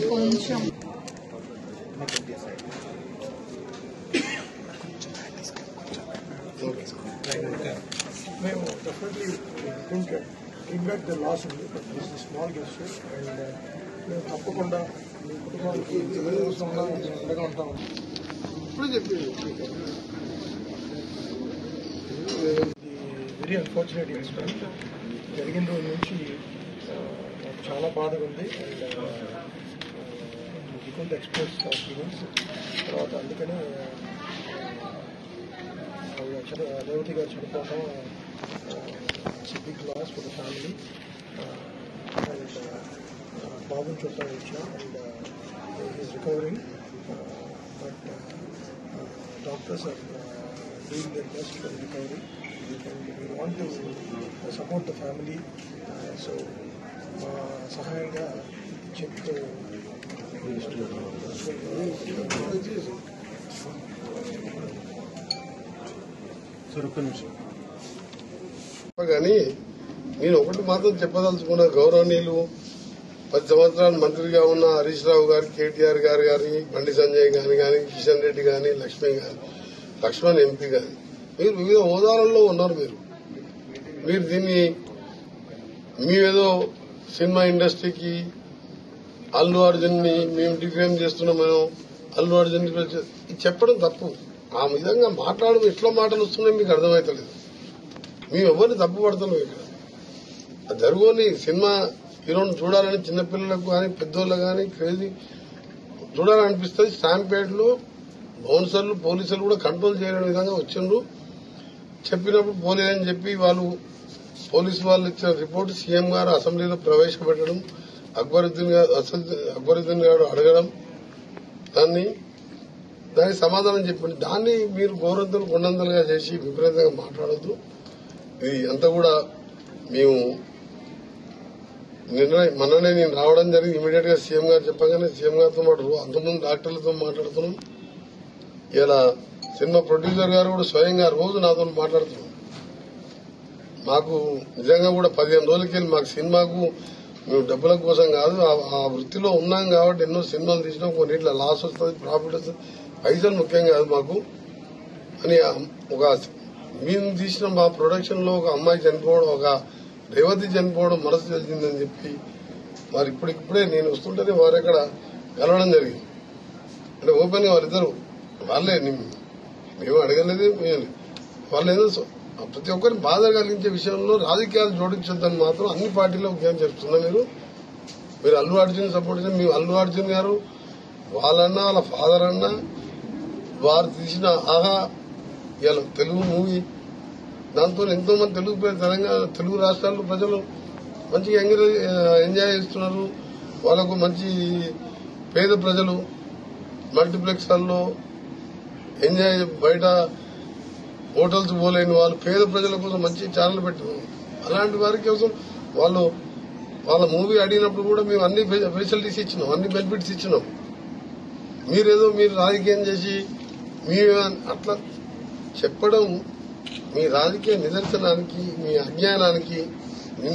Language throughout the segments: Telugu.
కొంచెం మేము definitely think give back the loss ఉంది, but this is small gesture and మేము తప్పకుండా మీ కుటుంబానికి అండగా ఉంటాము. ఇప్పుడు చెప్పేది వెరీ అన్ఫార్చునేట్ ఇన్సిడెంట్ జరిగిన రోజు నుంచి నాకు చాలా బాధగా ఉంది అండ్ కుంట్ ఎక్స్ప్రెస్ ఫీలింగ్స్. తర్వాత అందుకనే రేవతి గారు చనిపోవడం big loss for the family and బాబుని చూడటానికి వచ్చా and is recovering, but doctors are doing their best for recovery and we want to support the family. So మా సహాయంగా చెక్ కానీ నేను ఒకటి మాత్రం చెప్పదలుచుకున్న, గౌరవనీయులు 10 సంవత్సరాలు మంత్రిగా ఉన్న హరీష్ రావు గారు, కేటీఆర్ గారు కానీ, బండి సంజయ్ గాని కానీ, కిషన్ రెడ్డి గాని, లక్ష్మణ్ ఎంపీ గాని, మీరు వివిధ హోదాలలో ఉన్నారు. మీరు దీన్ని మేమేదో సినిమా ఇండస్ట్రీకి అల్లు అర్జున్ ని మేము డిఫేమ్ చేస్తున్నాం, మనం అల్లు అర్జున్ చెప్పడం తప్పు. ఆ విధంగా మాట్లాడడం ఎట్లా మాటలు వస్తున్నాయి మీకు అర్థమవుతలేదు. మేము ఎవరిని తప్పు పడుతున్నాం. ఇక్కడ జరుగుని సినిమా హీరోని చూడాలని చిన్నపిల్లలకు కానీ పెద్దోళ్ళకు కానీ క్రేజీ చూడాలనిపిస్తుంది. స్టాంపేడ్లో బౌన్సర్లు పోలీసులు కూడా కంట్రోల్ చేయలేని విధంగా వచ్చిండ్రు. చెప్పినప్పుడు పోలేదని చెప్పి పోలీసు వాళ్ళు ఇచ్చిన రిపోర్టు సీఎం గారు అసెంబ్లీలో ప్రవేశపెట్టడం, అక్బరుద్దీన్ గారు అడగడం, దానికి సమాధానం చెప్పండి. దాన్ని మీరు గౌరవంతులు కొండంతలుగా చేసి విపరీతంగా మాట్లాడద్దు. ఇది అంతా కూడా మేము మొన్ననే నేను రావడం జరిగింది. ఇమీడియట్ గా సీఎం గారు చెప్పగానే సీఎం గారితో అంతకుముందు డాక్టర్లతో మాట్లాడుతున్నాం. ఇలా సినిమా ప్రొడ్యూసర్ గారు కూడా స్వయంగా రోజు నాతో మాట్లాడుతున్నాం. మాకు నిజంగా కూడా 15 రోజులకెళ్ళి మాకు సినిమాకు మేము డబ్బుల కోసం కాదు, ఆ వృత్తిలో ఉన్నాం కాబట్టి ఎన్నో సినిమాలు తీసినాం. కొన్నిట్లా లాస్ వస్తుంది, ప్రాఫిట్ వస్తుంది, పైసలు ముఖ్యం కాదు మాకు అని మేము తీసిన మా ప్రొడక్షన్ లో ఒక అమ్మాయి చనిపోవడం, ఒక రేవతి చనిపోవడం మనసు తెలిసిందని చెప్పి వారు ఇప్పుడే నేను వస్తుంటేనే వారు ఎక్కడ కలవడం జరిగింది. అంటే ఓపెన్ గా వారిద్దరు వాళ్ళే, మేము అడగలేదు, వాళ్ళేదో ప్రతి ఒక్కరిని బాధ కలిగించే విషయంలో రాజకీయాలు జోడించొద్దని మాత్రం అన్ని పార్టీలో ఉద్యమం చేస్తున్నా. మీరు అల్లు అర్జున్ సపోర్ట్ చేసిన మేము అల్లు అర్జున్ గారు వాళ్ళన్నా వాళ్ళ ఫాదర్ అన్నా వారు తీసిన ఆహా ఇలా తెలుగు మూవీ, దాంతో ఎంతో మంది తెలుగు రాష్ట్రాల్లో ప్రజలు మంచిగా ఎంజాయ్ చేస్తున్నారు. వాళ్ళకు మంచి పేద ప్రజలు మల్టీప్లెక్స్లలో ఎంజాయ్, బయట హోటల్స్ పోలేని వాళ్ళు పేద ప్రజల కోసం మంచి ఛానల్ పెట్టారు. అలాంటి వారి కోసం వాళ్ళ మూవీ అడిగినప్పుడు కూడా మేము అన్ని ఫెసిలిటీస్ ఇచ్చినాం, అన్ని బెనిఫిట్స్ ఇచ్చినాం. మీరు రాజకీయం చేసి అట్లా చెప్పడం మీ రాజకీయ నిదర్శనానికి, మీ అజ్ఞానానికి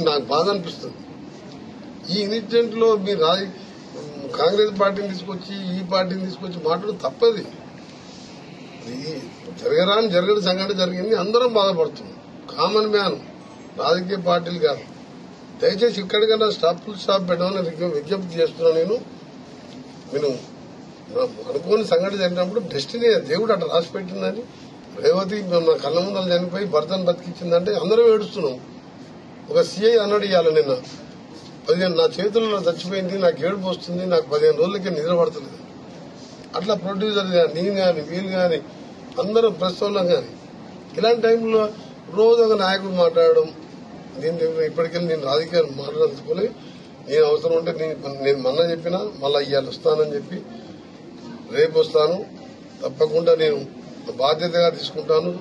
నాకు బాధ అనిపిస్తుంది. ఈ ఇన్సిడెంట్ లో మీరు కాంగ్రెస్ పార్టీని తీసుకొచ్చి ఈ పార్టీని తీసుకొచ్చి మాట్లాడడం తప్పది. జరగని సంఘటన జరిగింది, అందరం బాధపడుతున్నాం. కామన్ మ్యాన్, రాజకీయ పార్టీలు కాదు. దయచేసి ఇక్కడికన్నా ఫుల్ స్టాప్ పెట్టమని విజ్ఞప్తి చేస్తున్నాను. నేను అనుకోని సంఘటన జరిగినప్పుడు డెస్టినీ దేవుడు అట్లా రాసి పెట్టిందని, రేవతి నా కళ్ళ ముందర చనిపోయి భర్తను బతికించిందంటే అందరం ఏడుస్తున్నాం. ఒక సీఐ అన్నాడు ఇవాళ నిన్న 15 నా చేతుల్లో చచ్చిపోయింది, నాకు ఏడుపు వస్తుంది, నాకు 15 రోజులకే నిద్ర పడతలేదు. అట్లా ప్రొడ్యూసర్ గాని, నేను గాని, వీళ్ళు గాని, అందరూ ప్రస్తుతం గాని ఇలాంటి టైంలో రోజు ఒక నాయకుడు మాట్లాడడం, ఇప్పటికెళ్ళి నేను రాజకీయాలు మాట్లాడుకోలే. నేను అవసరం ఉంటే నేను మొన్న చెప్పినా మళ్ళా ఇవాళ వస్తానని చెప్పి, రేపు వస్తాను తప్పకుండా. నేను బాధ్యతగా తీసుకుంటాను.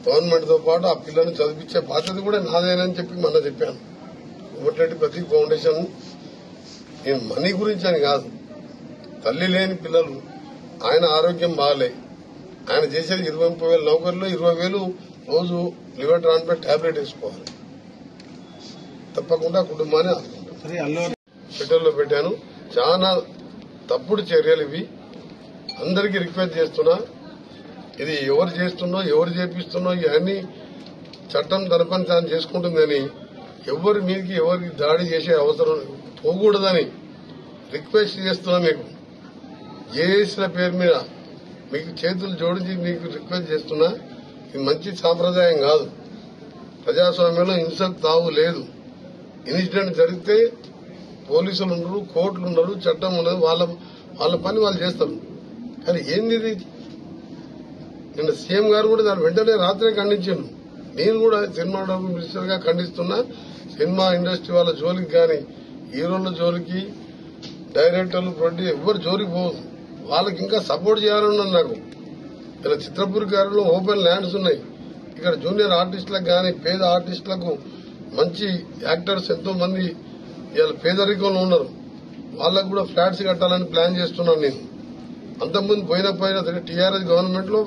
గవర్నమెంట్ తో పాటు ఆ పిల్లల్ని చదివించే బాధ్యత కూడా నాదేనని చెప్పి మొన్న చెప్పాను. కోమటిరెడ్డి ప్రతీక్ ఫౌండేషన్ నేను మనీ గురించి అని కాదు, తల్లి లేని పిల్లలు, ఆయన ఆరోగ్యం బాగాలే, ఆయన చేసేది 20-30 వేల నౌకర్లో 20,000 రోజు లివర్ ట్రాన్స్ప్లాంట్ టాబ్లెట్ వేసుకోవాలి. తప్పకుండా కుటుంబాన్ని ఆదుకుంటాం. ట్విట్టర్లో పెట్టాను. చాలా తప్పుడు చర్యలు ఇవి. అందరికీ రిక్వెస్ట్ చేస్తున్నా, ఇది ఎవరు చేస్తున్నో ఎవరు చేపిస్తున్నో ఇవన్నీ చట్టం తన పని తాను చేసుకుంటుందని, ఎవరి మీదకి ఎవరికి దాడి చేసే అవసరం పోకూడదని రిక్వెస్ట్ చేస్తున్నా. మీకు జేఏసీల పేరు మీద మీకు చేతులు జోడించి మీకు రిక్వెస్ట్ చేస్తున్నా. ఇది మంచి సాంప్రదాయం కాదు. ప్రజాస్వామ్యంలో హింసకు తావు లేదు. ఇన్సిడెంట్ జరిగితే పోలీసులు ఉండరు, కోర్టులు ఉండరు, చట్టం ఉండదు. వాళ్ళ పని వాళ్ళు చేస్తారు. కానీ ఏంది ఇది? నిన్న సీఎం గారు కూడా దాని వెంటనే రాత్రే ఖండించాను. నేను కూడా సినిమా మినిస్టర్ గా ఖండిస్తున్నా. సినిమా ఇండస్ట్రీ వాళ్ళ జోలికి కానీ, హీరోల జోలికి, డైరెక్టర్లు, ప్రొడ్యూసర్ ఎవరు జోలికి పోదు. వాళ్ళకి ఇంకా సపోర్ట్ చేయాలన్నది నాకు. ఇలా చిత్రపూర్ గారిలో ఓపెన్ ల్యాండ్స్ ఉన్నాయి. ఇక్కడ జూనియర్ ఆర్టిస్టులకు కానీ, పేద ఆర్టిస్టులకు మంచి యాక్టర్స్ ఎంతో మంది ఇవాళ పేదరికంలో ఉన్నారు. వాళ్ళకు కూడా ఫ్లాట్స్ కట్టాలని ప్లాన్ చేస్తున్నాను నేను. అంతకుముందు పోయిన టీఆర్ఎస్ గవర్నమెంట్ లో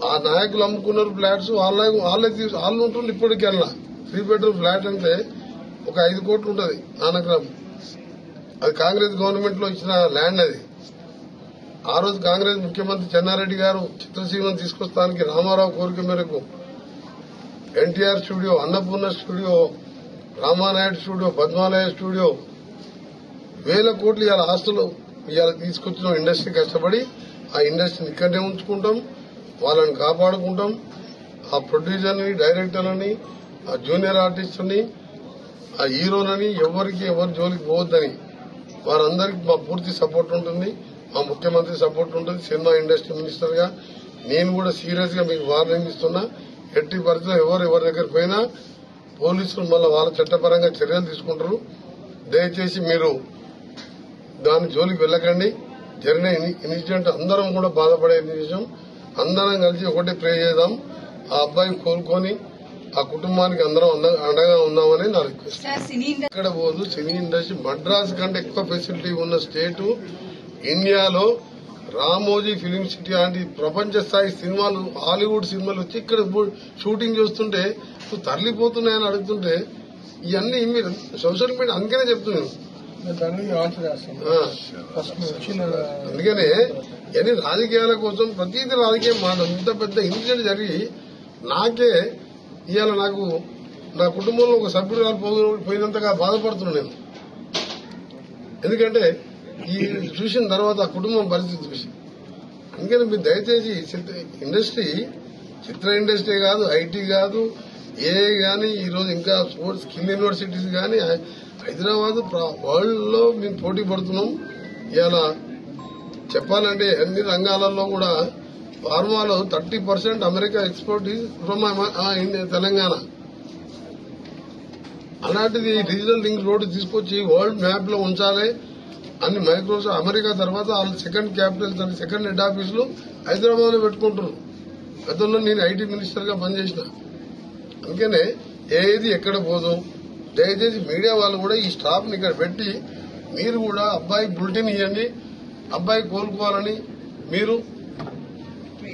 ఆ నాయకులు అమ్ముకున్నారు ఫ్లాట్స్. వాళ్ళు ఉంటుంది ఇప్పటికెళ్ళా. 3 బెడ్రూమ్ ఫ్లాట్ అంటే ఒక 5 కోట్లు ఉంటుంది నానగ్రామ్. అది కాంగ్రెస్ గవర్నమెంట్ లో ఇచ్చిన ల్యాండ్. అది ఆ రోజు కాంగ్రెస్ ముఖ్యమంత్రి చెన్నారెడ్డి గారు చిత్రసీమను తీసుకొస్తానికి రామారావు కోరిక మేరకు NTR studio, Annapurna studio, Ramanaidu studio, Padmalaya studio, 1000 కోట్లు ఇవాళ ఆస్తులు ఇవాళ తీసుకొచ్చిన ఇండస్ట్రీ కష్టపడి ఆ ఇండస్ట్రీని ఇక్కడనే ఉంచుకుంటాం. వాళ్ళని కాపాడుకుంటాం. ఆ ప్రొడ్యూసర్ని, డైరెక్టర్లని, ఆ జూనియర్ ఆర్టిస్టుని, ఆ హీరోలని ఎవరి జోలికి పోవద్దని వారందరికీ మా పూర్తి సపోర్ట్ ఉంటుంది. మా ముఖ్యమంత్రి సపోర్ట్ ఉంటుంది. సినిమా ఇండస్ట్రీ మినిస్టర్ గా నేను కూడా సీరియస్ గా మీకు వార్నింగ్ ఇస్తున్నా. ఎట్టి పరిస్థితుల్లో ఎవరి దగ్గర పోయినా పోలీసులు మళ్ళీ వాళ్ళ చట్టపరంగా చర్యలు తీసుకుంటారు. దయచేసి మీరు దాని జోలికి వెళ్ళకండి. జరిగిన ఇన్సిడెంట్ అందరం కూడా బాధపడే విషయం. అందరం కలిసి ఒకటే ప్రే చేద్దాం. ఆ అబ్బాయి కోలుకొని ఆ కుటుంబానికి అందరం అండగా ఉన్నామని నా రిక్వెస్ట్. ఇక్కడ పోదు సినీ ఇండస్ట్రీ మద్రాస్ కంటే ఎక్కువ ఫెసిలిటీ ఉన్న స్టేటు ఇండియాలో. రామోజీ ఫిలిం సిటీ లాంటి ప్రపంచ స్థాయి సినిమాలు, హాలీవుడ్ సినిమాలు వచ్చి ఇక్కడ షూటింగ్ చేస్తుంటే నువ్వు తరలిపోతున్నాయని అడుగుతుంటే ఇవన్నీ మీరు సోషల్ మీడియా అందుకనే చెప్తున్నాను. అందుకనే ఇవన్నీ రాజకీయాల కోసం ప్రతిదీ రాజకీయం మాట. ఇంత పెద్ద ఇన్సిడెంట్ జరిగి నాకే ఇవాళ నాకు నా కుటుంబంలో ఒక సభ్యురాలు పోయినంతగా బాధపడుతున్నాను నేను. ఎందుకంటే ఈ చూసిన తర్వాత ఆ కుటుంబం పరిస్థితి చూసి. అందుకని మీరు దయచేసి ఇండస్ట్రీ, చిత్ర ఇండస్ట్రీ కాదు, ఐటీ కాదు, ఏ గానీ ఈరోజు ఇంకా స్పోర్ట్స్ స్కిల్ యూనివర్సిటీస్ గానీ హైదరాబాద్ వరల్డ్ లో మేము పోటీ పడుతున్నాం. ఇవాళ చెప్పాలంటే అన్ని రంగాలలో కూడా ఫార్మాలో 30% అమెరికా ఎక్స్పోర్ట్ ఫ్రమ్ తెలంగాణ. అలాంటిది డిజిటల్ లింక్ రోడ్డు తీసుకొచ్చి వరల్డ్ మ్యాప్ లో ఉంచాలి అని మైక్రోసాఫ్ట్ అమెరికా తర్వాత వాళ్ళ సెకండ్ క్యాపిటల్, సెకండ్ హెడ్ ఆఫీసులు హైదరాబాద్ లో పెట్టుకుంటున్నారు. గతంలో నేను ఐటీ మినిస్టర్ గా పనిచేసిన. అందుకనే ఏది ఎక్కడ పోదు. దయచేసి మీడియా వాళ్ళు కూడా ఈ స్టాఫ్ ని ఇక్కడ పెట్టి మీరు కూడా అబ్బాయి బులెటిన్ ఇవ్వండి. అబ్బాయి కోలుకోవాలని మీరు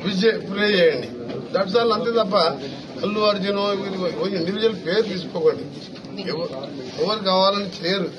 ప్రే చేయండి. That's all. అంతే తప్ప అల్లు అర్జున్ ఇండివిజువల్ పేరు తీసుకోకండి. ఎవరు కావాలని చేయరు.